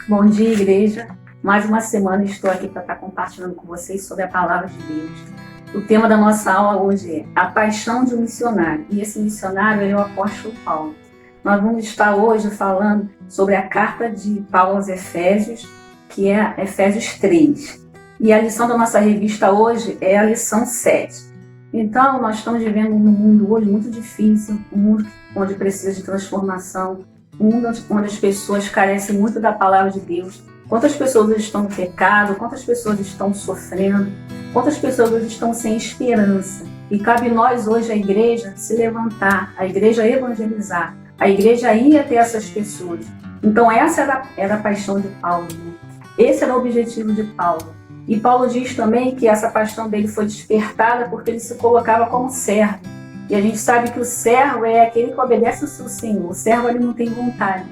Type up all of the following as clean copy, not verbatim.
Bom dia, igreja. Mais uma semana estou aqui para estar compartilhando com vocês sobre a palavra de Deus. O tema da nossa aula hoje é a paixão de um missionário. E esse missionário é o apóstolo Paulo. Nós vamos estar hoje falando sobre a carta de Paulo aos Efésios, que é Efésios 3. E a lição da nossa revista hoje é a lição 7. Então, nós estamos vivendo num mundo hoje muito difícil, um mundo onde precisa de transformação, um mundo onde as pessoas carecem muito da palavra de Deus. Quantas pessoas estão no pecado, quantas pessoas estão sofrendo, quantas pessoas estão sem esperança. E cabe nós hoje, a igreja, se levantar, a igreja evangelizar, a igreja ir até essas pessoas. Então essa era a paixão de Paulo, né? Esse era o objetivo de Paulo. E Paulo diz também que essa paixão dele foi despertada porque ele se colocava como servo. E a gente sabe que o servo é aquele que obedece ao seu Senhor. O servo, ele não tem vontade.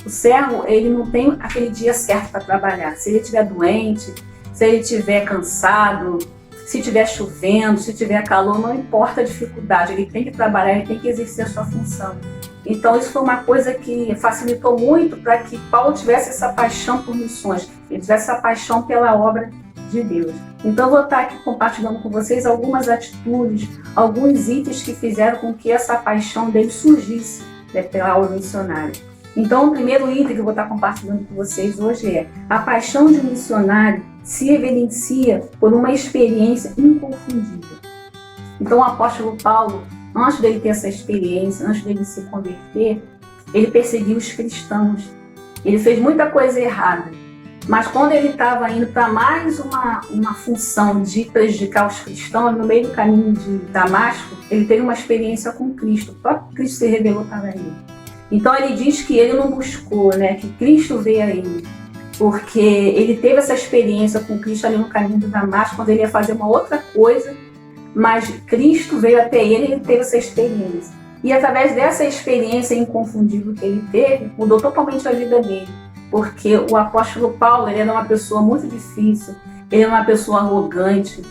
O servo, ele não tem aquele dia certo para trabalhar. Se ele estiver doente, se ele estiver cansado, se estiver chovendo, se tiver calor, não importa a dificuldade. Ele tem que trabalhar, ele tem que exercer a sua função. Então isso foi uma coisa que facilitou muito para que Paulo tivesse essa paixão por missões. Ele tivesse essa paixão pela obra de Deus. Então eu vou estar aqui compartilhando com vocês algumas atitudes, alguns itens que fizeram com que essa paixão dele surgisse, né, pela obra missionária. Então o primeiro item que eu vou estar compartilhando com vocês hoje é: a paixão de um missionário se evidencia por uma experiência inconfundível. Então o apóstolo Paulo, antes dele ter essa experiência, antes dele se converter, ele perseguiu os cristãos. Ele fez muita coisa errada. Mas quando ele estava indo para mais uma função de prejudicar os cristãos, no meio do caminho de Damasco, ele teve uma experiência com Cristo. O próprio Cristo se revelou para ele. Então ele diz que ele não buscou, né, que Cristo veio a ele. Porque ele teve essa experiência com Cristo ali no caminho de Damasco, quando ele ia fazer uma outra coisa, mas Cristo veio até ele e ele teve essa experiência. E através dessa experiência inconfundível que ele teve, mudou totalmente a vida dele. Porque o apóstolo Paulo, ele era uma pessoa muito difícil, ele era uma pessoa arrogante,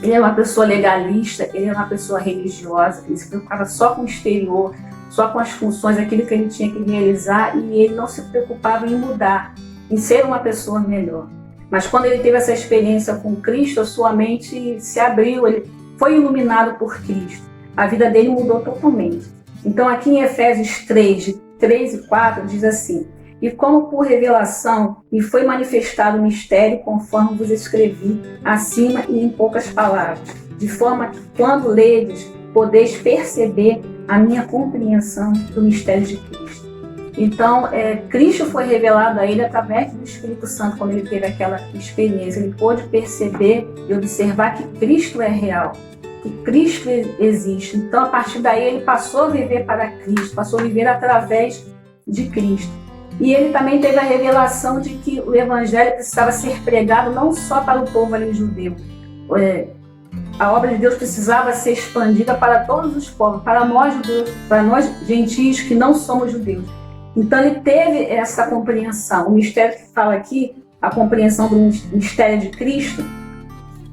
ele era uma pessoa legalista, ele era uma pessoa religiosa, ele se preocupava só com o exterior, só com as funções, aquilo que ele tinha que realizar, e ele não se preocupava em mudar, em ser uma pessoa melhor. Mas quando ele teve essa experiência com Cristo, a sua mente se abriu, ele foi iluminado por Cristo. A vida dele mudou totalmente. Então aqui em Efésios 3, de 3 e 4, diz assim: e como por revelação me foi manifestado o mistério, conforme vos escrevi acima e em poucas palavras, de forma que quando ledes, podeis perceber a minha compreensão do mistério de Cristo. Então, Cristo foi revelado a ele através do Espírito Santo, quando ele teve aquela experiência. Ele pôde perceber e observar que Cristo é real, que Cristo existe. Então, a partir daí, ele passou a viver para Cristo, passou a viver através de Cristo. E ele também teve a revelação de que o evangelho precisava ser pregado não só para o povo ali judeu. A obra de Deus precisava ser expandida para todos os povos, para nós judeus, para nós gentios que não somos judeus. Então ele teve essa compreensão. O mistério que fala aqui, a compreensão do mistério de Cristo,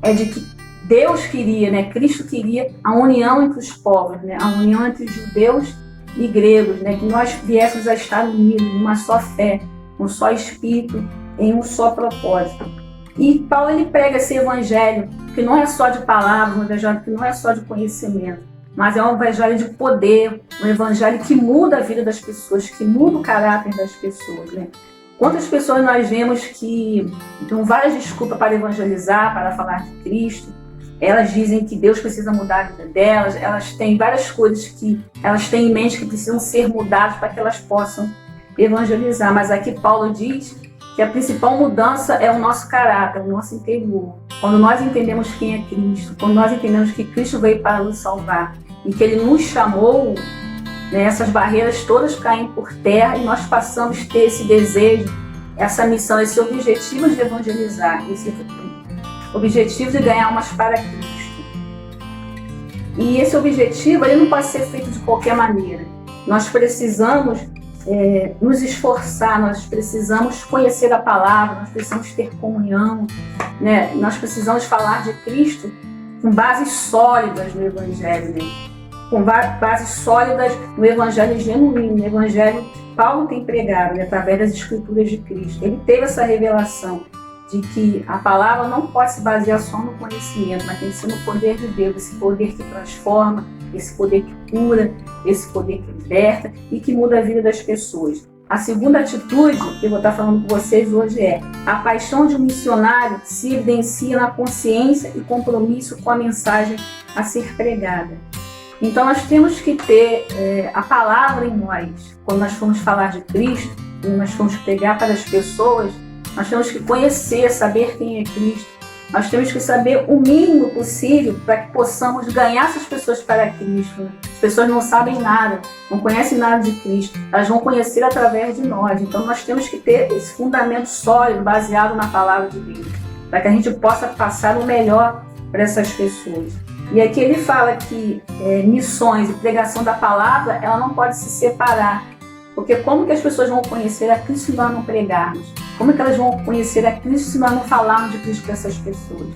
é de que Deus queria, né? Cristo queria a união entre os povos, né? A união entre judeus e gregos, né? Que nós viéssemos a estar unidos numa só fé, um só espírito, em um só propósito. E Paulo, ele prega esse evangelho que não é só de palavras, um evangelho que não é só de conhecimento, mas é um evangelho de poder, um evangelho que muda a vida das pessoas, que muda o caráter das pessoas, né? Quantas pessoas nós vemos que dão várias desculpas para evangelizar, para falar de Cristo? Elas dizem que Deus precisa mudar a vida delas, elas têm várias coisas que elas têm em mente que precisam ser mudadas para que elas possam evangelizar. Mas aqui Paulo diz que a principal mudança é o nosso caráter, o nosso interior. Quando nós entendemos quem é Cristo, quando nós entendemos que Cristo veio para nos salvar e que Ele nos chamou, né, essas barreiras todas caem por terra e nós passamos a ter esse desejo, essa missão, esse objetivo de evangelizar, esse objetivo de ganhar almas para Cristo. E esse objetivo, ele não pode ser feito de qualquer maneira. Nós precisamos nos esforçar, nós precisamos conhecer a palavra, nós precisamos ter comunhão, né? Nós precisamos falar de Cristo com bases sólidas no Evangelho, né? com bases sólidas no evangelho genuíno, no evangelho que Paulo tem pregado, né, através das escrituras de Cristo. Ele teve essa revelação de que a palavra não pode se basear só no conhecimento, mas tem que ser no poder de Deus, esse poder que transforma, esse poder que cura, esse poder que liberta e que muda a vida das pessoas. A segunda atitude que eu vou estar falando com vocês hoje é: a paixão de um missionário se evidencia na consciência e compromisso com a mensagem a ser pregada. Então nós temos que ter a palavra em nós. Quando nós formos falar de Cristo, quando nós formos pregar para as pessoas, nós temos que conhecer, saber quem é Cristo. Nós temos que saber o mínimo possível para que possamos ganhar essas pessoas para Cristo. Né? As pessoas não sabem nada, não conhecem nada de Cristo. Elas vão conhecer através de nós. Então nós temos que ter esse fundamento sólido, baseado na palavra de Deus, para que a gente possa passar o melhor para essas pessoas. E aqui ele fala que missões e pregação da palavra, ela não pode se separar. Porque como que as pessoas vão conhecer a Cristo se nós não pregarmos? Como que elas vão conhecer a Cristo se nós não falarmos de Cristo para essas pessoas?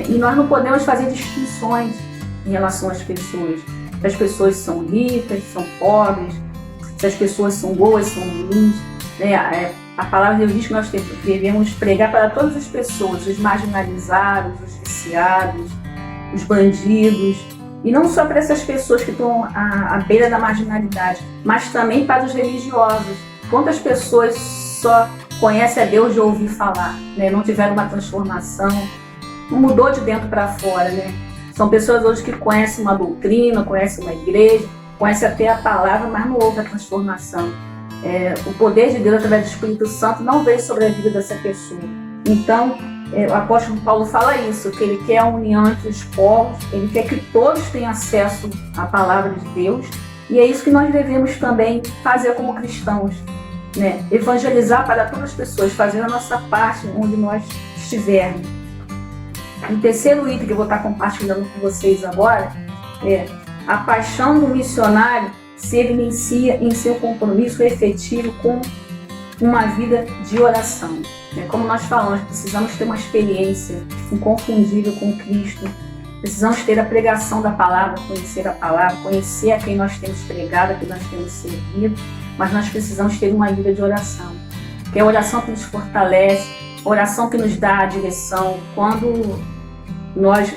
E nós não podemos fazer distinções em relação às pessoas. Se as pessoas são ricas, são pobres, se as pessoas são boas, são ruins. A palavra de Deus diz que nós devemos pregar para todas as pessoas, os marginalizados, os viciados, os bandidos. E não só para essas pessoas que estão à beira da marginalidade, mas também para os religiosos. Quantas pessoas só conhecem a Deus de ouvir falar, né? Não tiveram uma transformação, não mudou de dentro para fora, né? São pessoas hoje que conhecem uma doutrina, conhecem uma igreja, conhecem até a palavra, mas não houve a transformação. O poder de Deus através do Espírito Santo não veio sobre a vida dessa pessoa. Então, o apóstolo Paulo fala isso, que ele quer a união entre os povos, ele quer que todos tenham acesso à palavra de Deus, e é isso que nós devemos também fazer como cristãos, né? Evangelizar para todas as pessoas, fazer a nossa parte onde nós estivermos. O terceiro item que eu vou estar compartilhando com vocês agora é: a paixão do missionário se evidencia em seu compromisso efetivo com uma vida de oração. Como nós falamos, precisamos ter uma experiência inconfundível com Cristo, precisamos ter a pregação da palavra, conhecer a quem nós temos pregado, a quem nós temos servido, mas nós precisamos ter uma vida de oração, que é a oração que nos fortalece, a oração que nos dá a direção. Quando nós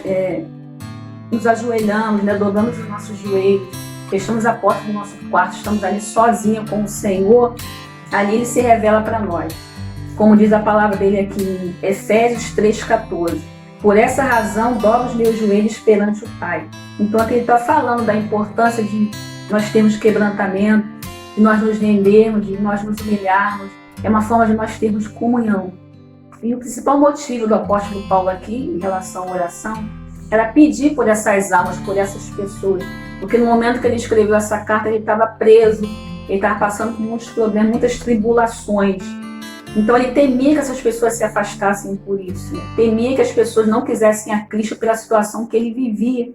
nos ajoelhamos, dobramos os nossos joelhos, fechamos a porta do nosso quarto, estamos ali sozinhos com o Senhor, ali Ele se revela para nós. Como diz a palavra dele aqui em Efésios 3,14. Por essa razão, dobro os meus joelhos perante o Pai. Então aqui ele está falando da importância de nós termos quebrantamento, de nós nos rendermos, de nós nos humilharmos. É uma forma de nós termos comunhão. E o principal motivo do apóstolo Paulo aqui, em relação à oração, era pedir por essas almas, por essas pessoas. Porque no momento que ele escreveu essa carta, ele estava preso, ele estava passando por muitos problemas, muitas tribulações. Então ele temia que essas pessoas se afastassem por isso, né? Temia que as pessoas não quisessem a Cristo pela situação que ele vivia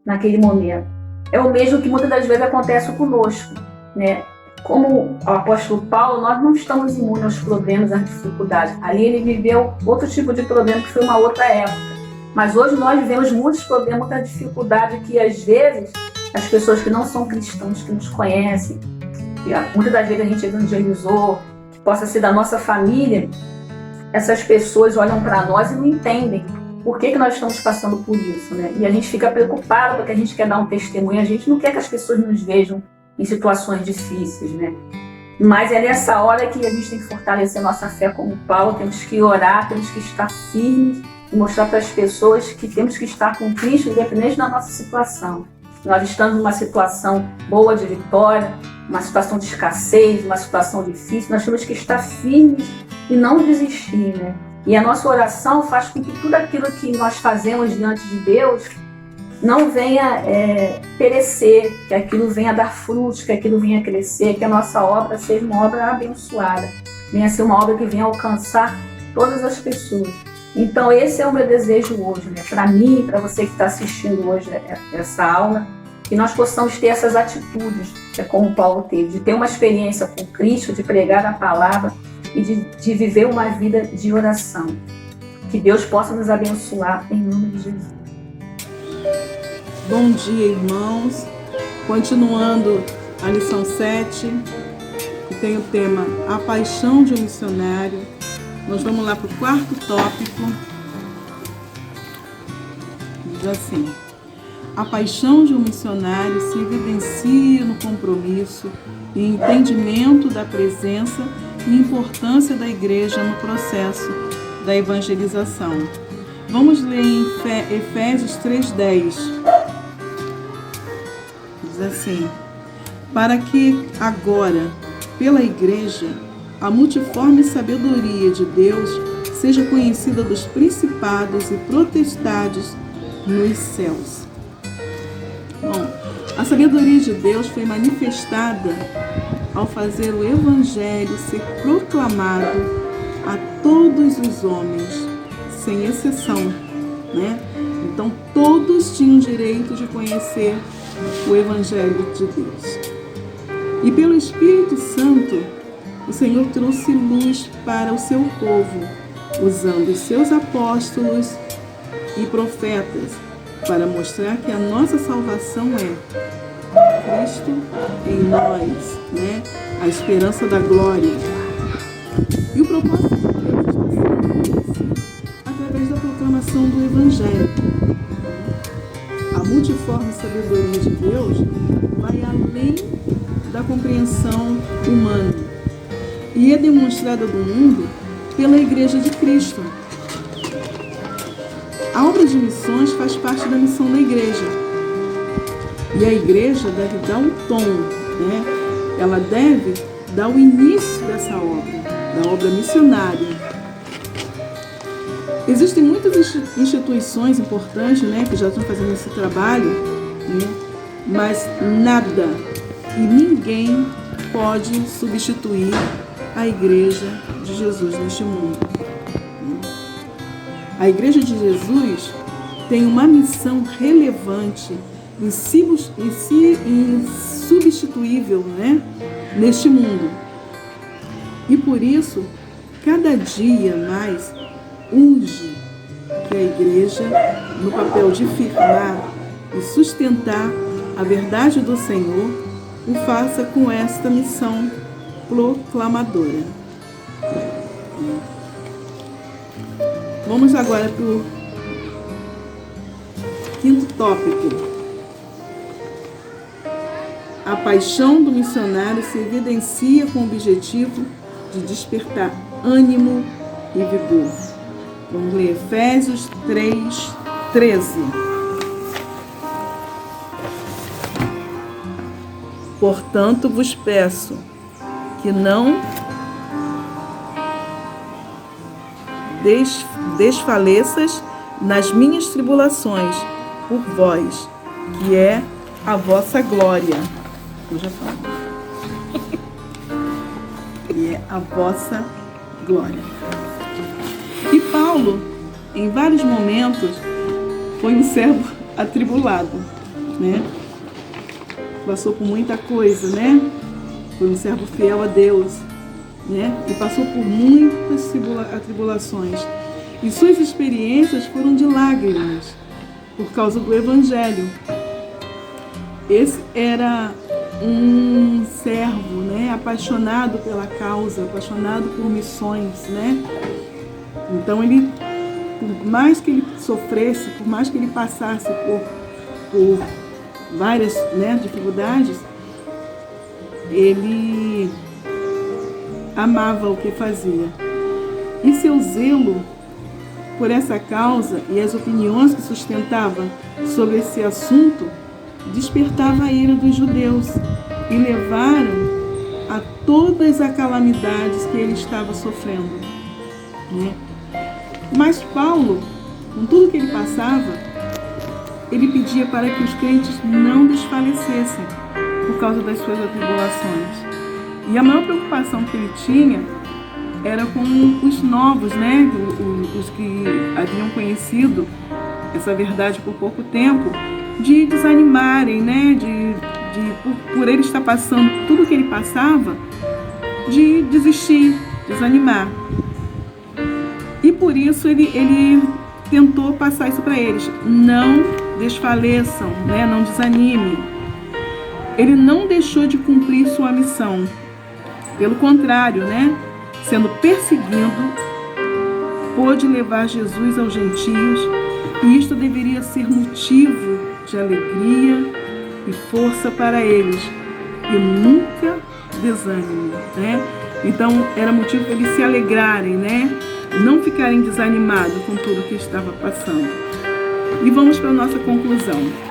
naquele momento. É o mesmo que muitas das vezes acontece conosco, né? Como o apóstolo Paulo, nós não estamos imunes aos problemas, às dificuldades. Ali ele viveu outro tipo de problema, que foi uma outra época. Mas hoje nós vivemos muitos problemas, muita dificuldade, que às vezes as pessoas que não são cristãos, que nos conhecem, que muitas das vezes a gente evangelizou, possa ser da nossa família, essas pessoas olham para nós e não entendem por que nós estamos passando por isso, né? E a gente fica preocupado porque a gente quer dar um testemunho, a gente não quer que as pessoas nos vejam em situações difíceis, né? Mas é nessa hora que a gente tem que fortalecer nossa fé como Paulo, temos que orar, temos que estar firmes e mostrar para as pessoas que temos que estar com Cristo, independente da nossa situação. Nós estamos numa situação boa de vitória, uma situação de escassez, uma situação difícil, nós temos que estar firmes e não desistir, né? E a nossa oração faz com que tudo aquilo que nós fazemos diante de Deus não venha perecer, que aquilo venha dar frutos, que aquilo venha crescer, que a nossa obra seja uma obra abençoada, venha ser uma obra que venha alcançar todas as pessoas. Então esse é o meu desejo hoje, né? Para mim, para você que está assistindo hoje essa aula, que nós possamos ter essas atitudes, como Paulo teve, de ter uma experiência com Cristo, de pregar a palavra e de viver uma vida de oração. Que Deus possa nos abençoar em nome de Jesus. Bom dia, irmãos. Continuando a lição 7, que tem o tema A Paixão de um Missionário. Nós vamos lá para o quarto tópico. Diz assim: a paixão de um missionário se evidencia no compromisso e entendimento da presença e importância da igreja no processo da evangelização. Vamos ler em Efésios 3:10. Diz assim: para que agora, pela igreja, a multiforme sabedoria de Deus seja conhecida dos principados e potestades nos céus. Bom, a sabedoria de Deus foi manifestada ao fazer o Evangelho ser proclamado a todos os homens, sem exceção, né? Então, todos tinham direito de conhecer o Evangelho de Deus. E pelo Espírito Santo, o Senhor trouxe luz para o seu povo, usando os seus apóstolos e profetas, para mostrar que a nossa salvação é Cristo em nós, né? A esperança da glória. E o propósito de Deus está sendo esse, através da proclamação do Evangelho. A multiforme sabedoria de Deus vai além da compreensão humana e é demonstrada do mundo pela Igreja de Cristo. A obra de missões faz parte da missão da igreja. E a igreja deve dar um tom, né? Ela deve dar o início dessa obra, da obra missionária. Existem muitas instituições importantes, né, que já estão fazendo esse trabalho, né? Mas nada e ninguém pode substituir a igreja de Jesus neste mundo. A Igreja de Jesus tem uma missão relevante, insubstituível, né, neste mundo. E por isso, cada dia mais, urge que a Igreja, no papel de firmar e sustentar a verdade do Senhor, o faça com esta missão proclamadora. Vamos agora para o quinto tópico. A paixão do missionário se evidencia com o objetivo de despertar ânimo e vigor. Vamos ler Efésios 3:13. Portanto, vos peço que não desfaleças nas minhas tribulações por vós, que é a vossa glória. Eu já falo. Que é a vossa glória. E Paulo, em vários momentos, foi um servo atribulado, né? Passou por muita coisa, né? Foi um servo fiel a Deus, né? E passou por muitas atribulações. E suas experiências foram de lágrimas por causa do Evangelho. Esse era um servo, né? Apaixonado pela causa, apaixonado por missões, né? Então ele, por mais que ele sofresse, por mais que ele passasse por várias, né, dificuldades, ele amava o que fazia. E seu zelo por essa causa e as opiniões que sustentava sobre esse assunto despertava a ira dos judeus e levaram a todas as calamidades que ele estava sofrendo, né? Mas Paulo, com tudo que ele passava, ele pedia para que os crentes não desfalecessem por causa das suas atribulações. E a maior preocupação que ele tinha era com os novos, né? Os que haviam conhecido essa verdade por pouco tempo, de desanimarem, né? Por ele estar passando tudo que ele passava, de desistir, desanimar. E por isso ele tentou passar isso para eles. Não desfaleçam, né? Não desanimem. ele não deixou de cumprir sua missão. Pelo contrário, sendo perseguido, pôde levar Jesus aos gentios, e isto deveria ser motivo de alegria e força para eles, e nunca desânimo, Então, era motivo para eles se alegrarem, não ficarem desanimados com tudo que estava passando. E vamos para a nossa conclusão.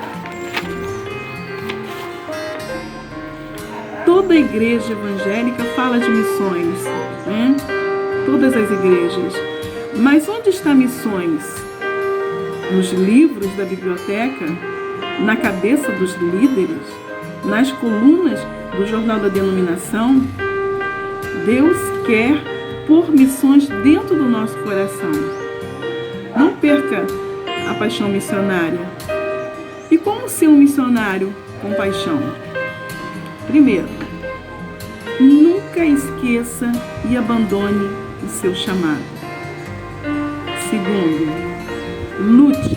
Toda igreja evangélica fala de missões, todas as igrejas. Mas onde está missões? Nos livros da biblioteca? Na cabeça dos líderes? Nas colunas do Jornal da Denominação? Deus quer pôr missões dentro do nosso coração. Não perca a paixão missionária. E como ser um missionário com paixão? Primeiro, nunca esqueça e abandone o seu chamado. Segundo, lute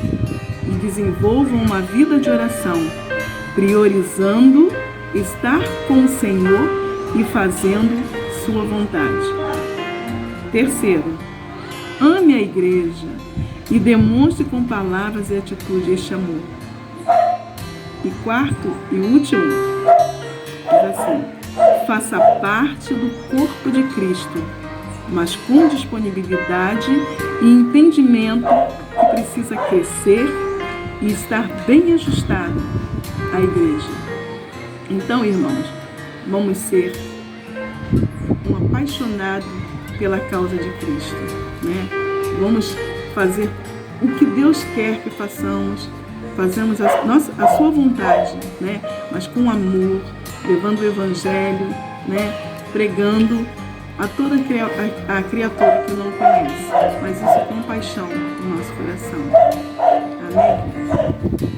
e desenvolva uma vida de oração, priorizando estar com o Senhor e fazendo sua vontade. Terceiro, ame a igreja e demonstre com palavras e atitudes este amor. E quarto e último, diz assim: faça parte do corpo de Cristo, mas com disponibilidade e entendimento que precisa crescer e estar bem ajustado à igreja. Então, irmãos, vamos ser um apaixonado pela causa de Cristo, Vamos fazer o que Deus quer que façamos, fazemos a sua vontade, Mas com amor, levando o Evangelho, pregando a toda a criatura que não conhece, mas isso com paixão no nosso coração. Amém?